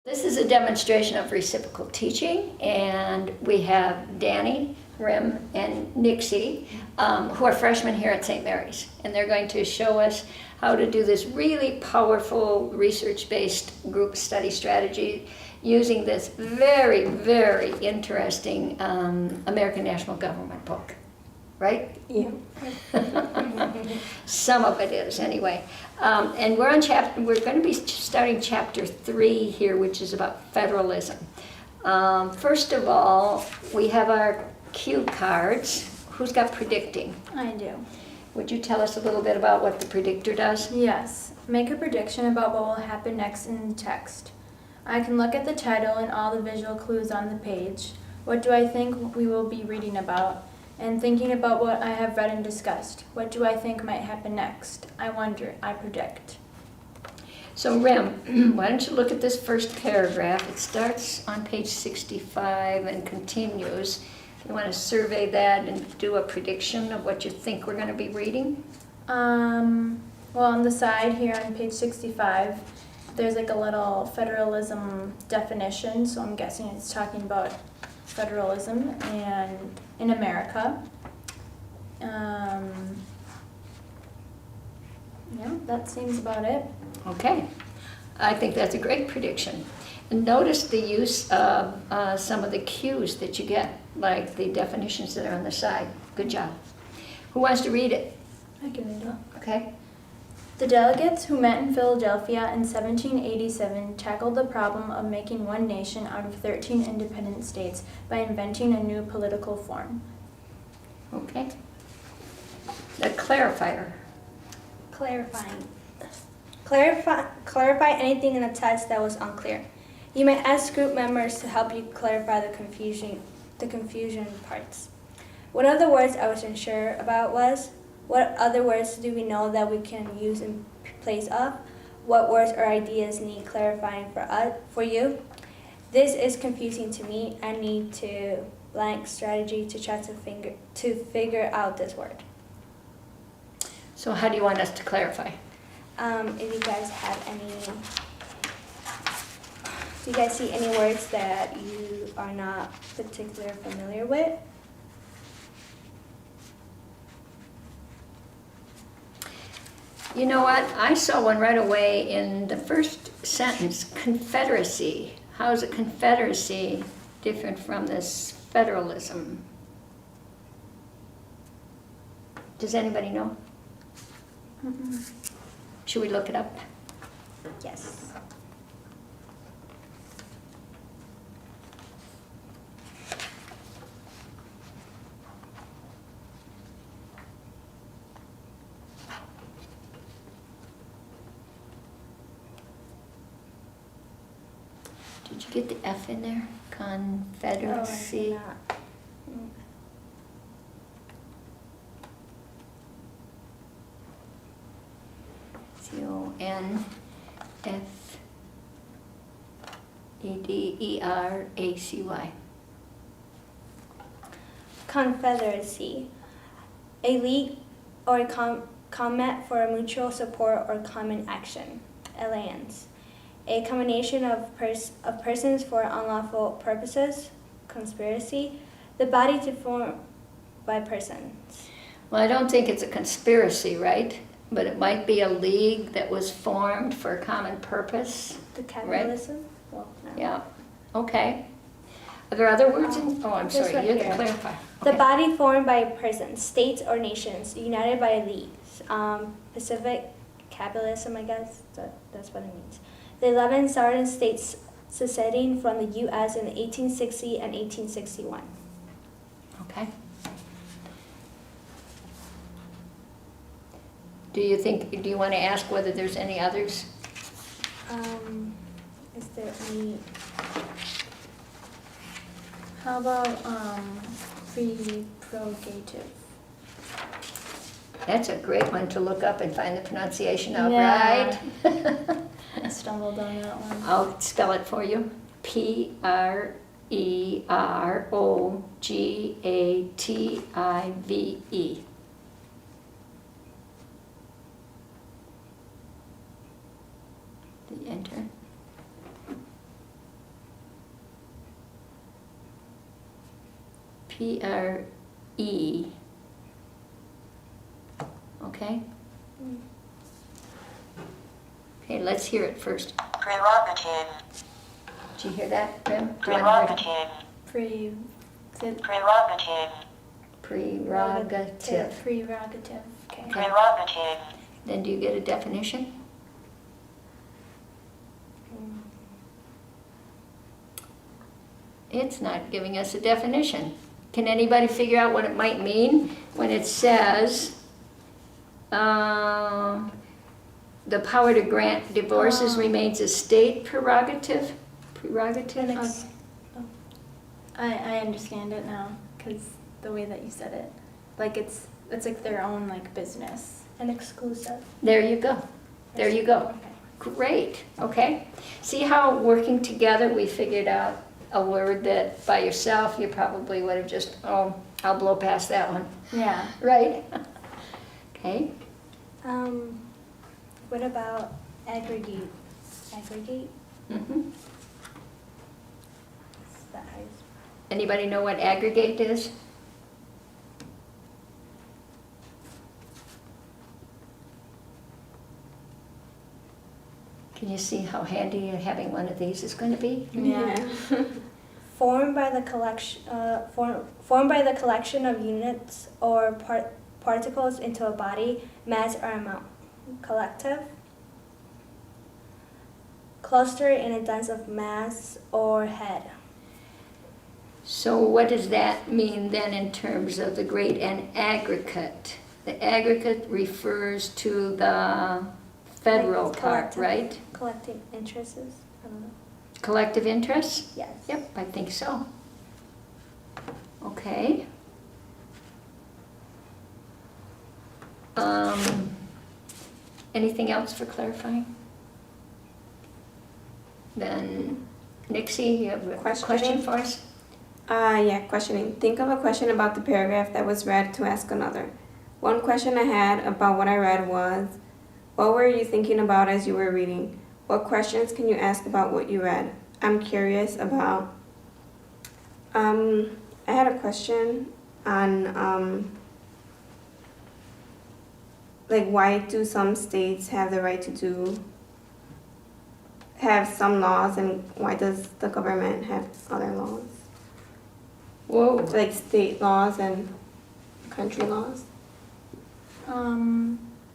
This is a demonstration of reciprocal teaching, and we have Danny, Rim, and Nixie, who are freshmen here at St. Mary's, and they're going to show us how to do this really powerful research-based group study strategy using this very, very interesting American National Government book, right? Yeah. Some of it is, anyway. And we're going to be starting chapter 3 here, which is about federalism. First of all, we have our cue cards. Who's got predicting? I do. Would you tell us a little bit about what the predictor does? Yes. Make a prediction about what will happen next in the text. I can look at the title and all the visual clues on the page. What do I think we will be reading about? And thinking about what I have read and discussed. What do I think might happen next? I wonder, I predict. So Rim, why don't you look at this first paragraph. It starts on page 65 and continues. You want to survey that and do a prediction of what you think we're going to be reading? Well, on the side here on page 65, there's like a little federalism definition, so I'm guessing it's talking about federalism and in America. Yeah, that seems about it. Okay, I think that's a great prediction. And notice the use of some of the cues that you get, like the definitions that are on the side. Good job. Who wants to read it? I can read it. Okay. The delegates who met in Philadelphia in 1787 tackled the problem of making one nation out of 13 independent states by inventing a new political form. Okay. The clarifier. Clarify anything in the text that was unclear. You may ask group members to help you clarify the confusion parts. One of the words I was unsure about was, what other words do we know that we can use in place of? What words or ideas need clarifying for you? This is confusing to me. I need to blank strategy to try to figure out this word. So how do you want us to clarify? If you guys have do you guys see any words that you are not particularly familiar with? You know what? I saw one right away in the first sentence, confederacy. How is a confederacy different from this federalism? Does anybody know? Mm-mm. Should we look it up? Yes. Did you get the F in there? Confederacy. Oh, I did not. Confederacy. Confederacy. A league or a combat for mutual support or common action. Alliance. A combination of persons for unlawful purposes. Conspiracy. The body to form by persons. Well, I don't think it's a conspiracy, right? But it might be a league that was formed for a common purpose. The capitalism? Right? Well, no. Yeah. Okay. Are there other words in? Oh, I'm this sorry. right You have to here. clarify. The Okay. body formed by persons, states or nations, united by leagues. Pacific capitalism, I guess, that's what it means. The 11 southern states seceding from the U.S. in 1860 and 1861. Okay. Do you want to ask whether there's any others? Is there any? How about prerogative? That's a great one to look up and find the pronunciation of, Yeah. right? I stumbled on that one. I'll spell it for you. Prerogative. Enter. P-R-E. Okay? Okay, let's hear it first. Prerogative. Did you hear that, Rim? Do you want to hear it? Prerogative. Prerogative. Prerogative. Okay. Prerogative. Then do you get a definition? It's not giving us a definition. Can anybody figure out what it might mean when it says the power to grant divorces remains a state prerogative? Prerogative? I understand it now, because the way that you said it. Like it's like their own like business. An exclusive. There you go. There you go. Okay. Great. Okay. See how working together we figured out a word that by yourself you probably would have just, oh, I'll blow past that one. Yeah. Right? Okay. What about aggregate? Aggregate? Mm-hmm. Is that how you Anybody know what aggregate is? Can you see how handy having one of these is going to be? Yeah. formed by the collection of units or particles into a body, mass or amount. Collective. Cluster in a dense of mass or head. So what does that mean then in terms of the great and aggregate? The aggregate refers to the federal Like part, collective. right? Collecting interests. I don't know. Collective interests? Yes. Yep, I think so. Okay. Anything else for clarifying? Then, Nixie, you have a question Questioning. for us? Yeah, questioning. Think of a question about the paragraph that was read to ask another. One question I had about what I read was, what were you thinking about as you were reading? What questions can you ask about what you read? I'm curious about. I had a question on, like, why do some states have the right to have some laws, and why does the government have other laws? Whoa. Like state laws and country laws?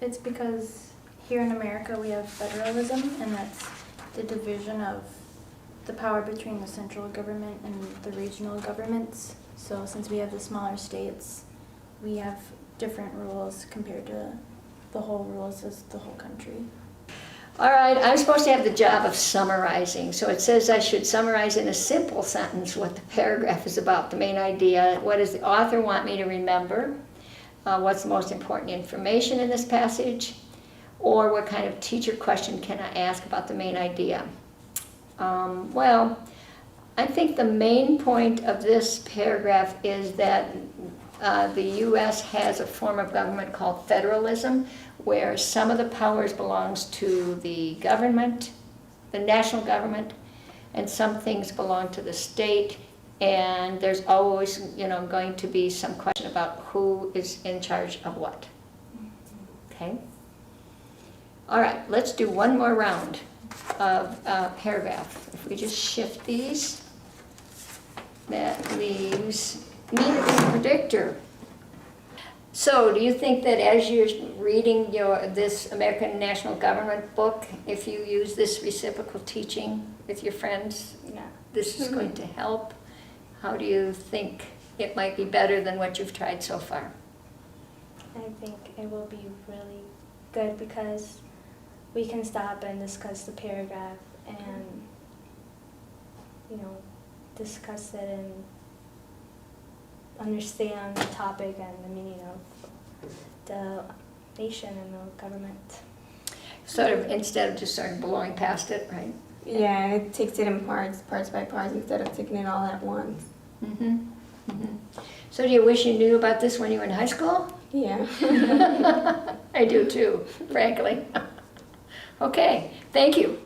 It's because here in America we have federalism, and that's the division of the power between the central government and the regional governments. So since we have the smaller states, we have different rules compared to the whole rules as the whole country. All right, I'm supposed to have the job of summarizing. So it says I should summarize in a simple sentence what the paragraph is about, the main idea. What does the author want me to remember? What's the most important information in this passage? Or what kind of teacher question can I ask about the main idea? Well, I think the main point of this paragraph is that the U.S. has a form of government called federalism, where some of the powers belongs to the government, the national government, and some things belong to the state, and there's always, going to be some question about who is in charge of what. Okay? All right, let's do one more round of paragraph. If we just shift these, that leaves me the predictor. So, do you think that as you're reading this American National Government book, if you use this reciprocal teaching with your friends, Yeah. this is going to help? How do you think it might be better than what you've tried so far? I think it will be really good because we can stop and discuss the paragraph and, discuss it and understand the topic and the meaning of the nation and the government. Sort of, instead of just sort of blowing past it, right? Yeah, and it takes it in parts by parts, instead of taking it all at once. Mm-hmm. Mm-hmm. So do you wish you knew about this when you were in high school? Yeah. I do too, frankly. Okay, thank you.